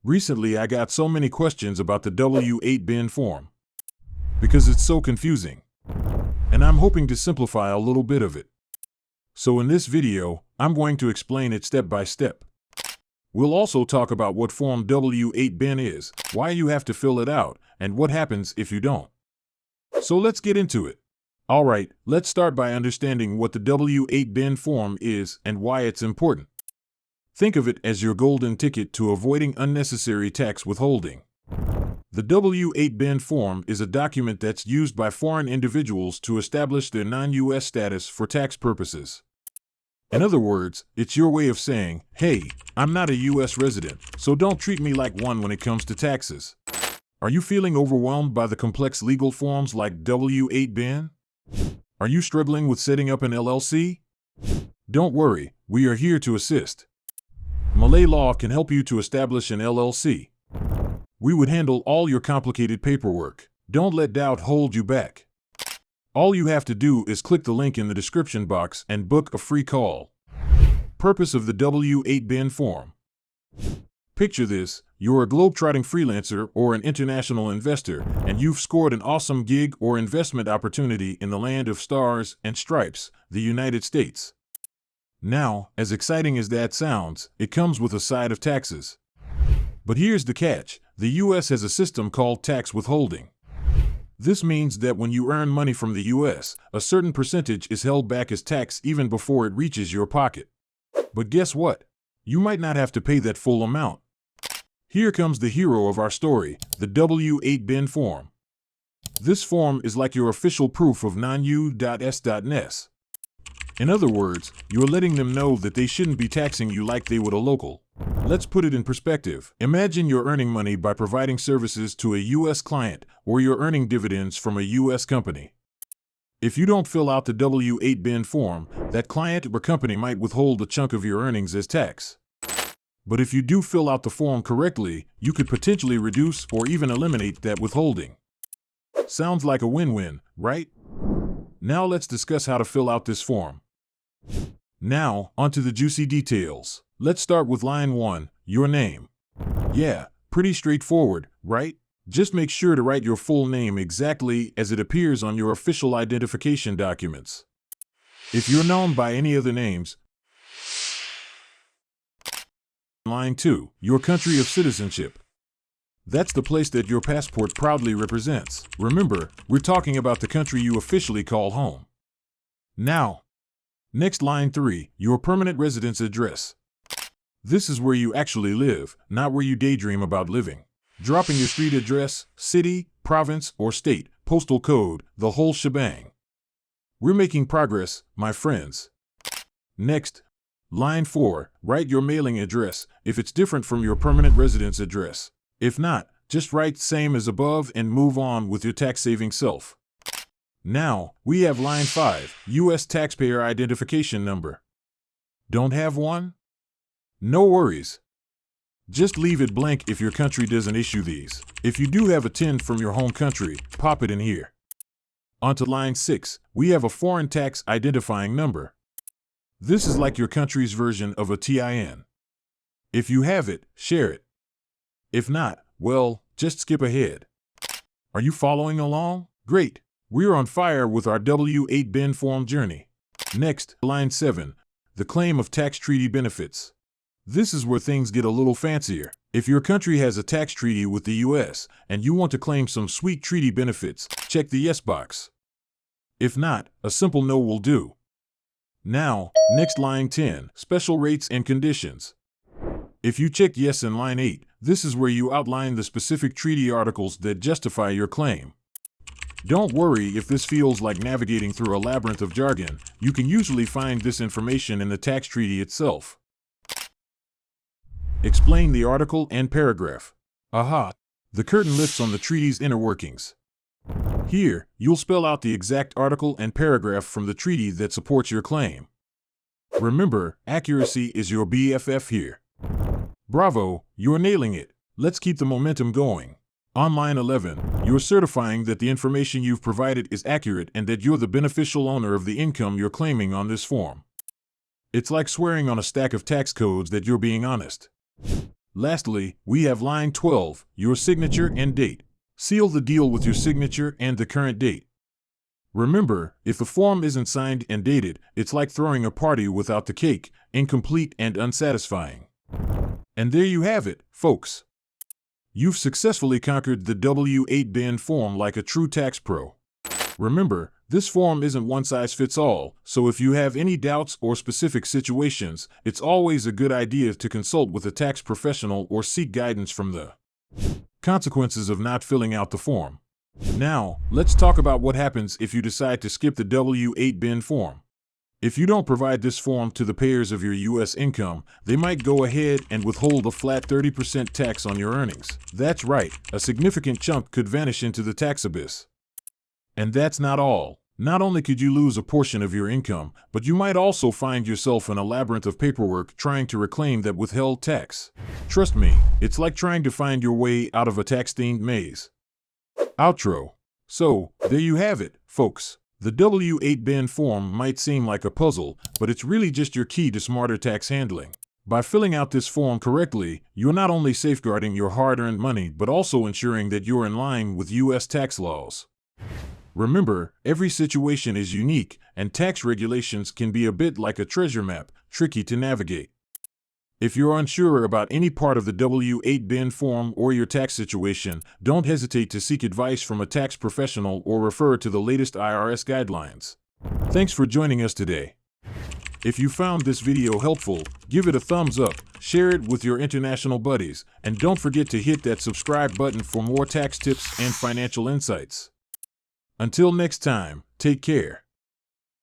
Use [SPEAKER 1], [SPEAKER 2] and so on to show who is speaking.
[SPEAKER 1] Recently, I got so many questions about the W-8BEN form because it's so confusing, and I'm hoping to simplify a little bit of it. So in this video, I'm going to explain it step by step. We'll also talk about what form W-8BEN is, why you have to fill it out, and what happens if you don't. So let's get into it. Alright, let's start by understanding what the W-8BEN form is and why it's important. Think of it as your golden ticket to avoiding unnecessary tax withholding. The W-8BEN form is a document that's used by foreign individuals to establish their non-U.S. status for tax purposes. In other words, it's your way of saying, hey, I'm not a U.S. resident, so don't treat me like one when it comes to taxes. Are you feeling overwhelmed by the complex legal forms like W-8BEN? Are you struggling with setting up an LLC? Don't worry, we are here to assist. Malay law can help you to establish an LLC. We would handle all your complicated paperwork. Don't let doubt hold you back. All you have to do is click the link in the description box and book a free call. Purpose of the W-8BEN form. Picture this, you're a globetrotting freelancer or an international investor, and you've scored an awesome gig or investment opportunity in the land of stars and stripes, the United States. Now, as exciting as that sounds, it comes with a side of taxes. But here's the catch, the U.S. has a system called tax withholding. This means that when you earn money from the U.S., a certain percentage is held back as tax even before it reaches your pocket. But guess what? You might not have to pay that full amount. Here comes the hero of our story, the W-8BEN form. This form is like your official proof of non-U.S.ness. In other words, you're letting them know that they shouldn't be taxing you like they would a local. Let's put it in perspective. Imagine you're earning money by providing services to a U.S. client, or you're earning dividends from a U.S. company. If you don't fill out the W-8BEN form, that client or company might withhold a chunk of your earnings as tax. But if you do fill out the form correctly, you could potentially reduce or even eliminate that withholding. Sounds like a win-win, right? Now let's discuss how to fill out this form. Now, onto the juicy details. Let's start with line 1, your name. Yeah, pretty straightforward, right? Just make sure to write your full name exactly as it appears on your official identification documents. If you're known by any other names, line 2, your country of citizenship. That's the place that your passport proudly represents. Remember, we're talking about the country you officially call home. Now, next line 3, your permanent residence address. This is where you actually live, not where you daydream about living. Dropping your street address, city, province, or state, postal code, the whole shebang. We're making progress, my friends. Next, line 4, write your mailing address if it's different from your permanent residence address. If not, just write same as above and move on with your tax-saving self. Now, we have line 5, U.S. taxpayer identification number. Don't have one? No worries. Just leave it blank if your country doesn't issue these. If you do have a TIN from your home country, pop it in here. Onto line 6, we have a foreign tax identifying number. This is like your country's version of a TIN. If you have it, share it. If not, well, just skip ahead. Are you following along? Great. We're on fire with our W-8BEN form journey. Next, line 7, the claim of tax treaty benefits. This is where things get a little fancier. If your country has a tax treaty with the U.S. and you want to claim some sweet treaty benefits, check the yes box. If not, a simple no will do. Now, next line 10, special rates and conditions. If you check yes in line 8, this is where you outline the specific treaty articles that justify your claim. Don't worry if this feels like navigating through a labyrinth of jargon. You can usually find this information in the tax treaty itself. Explain the article and paragraph. Aha! The curtain lifts on the treaty's inner workings. Here, you'll spell out the exact article and paragraph from the treaty that supports your claim. Remember, accuracy is your BFF here. Bravo, you're nailing it. Let's keep the momentum going. On line 11, you're certifying that the information you've provided is accurate and that you're the beneficial owner of the income you're claiming on this form. It's like swearing on a stack of tax codes that you're being honest. Lastly, we have line 12, your signature and date. Seal the deal with your signature and the current date. Remember, if the form isn't signed and dated, it's like throwing a party without the cake, incomplete and unsatisfying. And there you have it, folks. You've successfully conquered the W-8BEN form like a true tax pro. Remember, this form isn't one size fits all, so if you have any doubts or specific situations, it's always a good idea to consult with a tax professional or seek guidance from the consequences of not filling out the form. Now, let's talk about what happens if you decide to skip the W-8BEN form. If you don't provide this form to the payers of your U.S. income, they might go ahead and withhold a flat 30% tax on your earnings. That's right, a significant chunk could vanish into the tax abyss. And that's not all. Not only could you lose a portion of your income, but you might also find yourself in a labyrinth of paperwork trying to reclaim that withheld tax. Trust me, it's like trying to find your way out of a tax-themed maze. Outro. So, there you have it, folks. The W-8BEN form might seem like a puzzle, but it's really just your key to smarter tax handling. By filling out this form correctly, you're not only safeguarding your hard-earned money, but also ensuring that you're in line with U.S. tax laws. Remember, every situation is unique, and tax regulations can be a bit like a treasure map, tricky to navigate. If you're unsure about any part of the W-8BEN form or your tax situation, don't hesitate to seek advice from a tax professional or refer to the latest IRS guidelines. Thanks for joining us today. If you found this video helpful, give it a thumbs up, share it with your international buddies, and don't forget to hit that subscribe button for more tax tips and financial insights. Until next time, take care.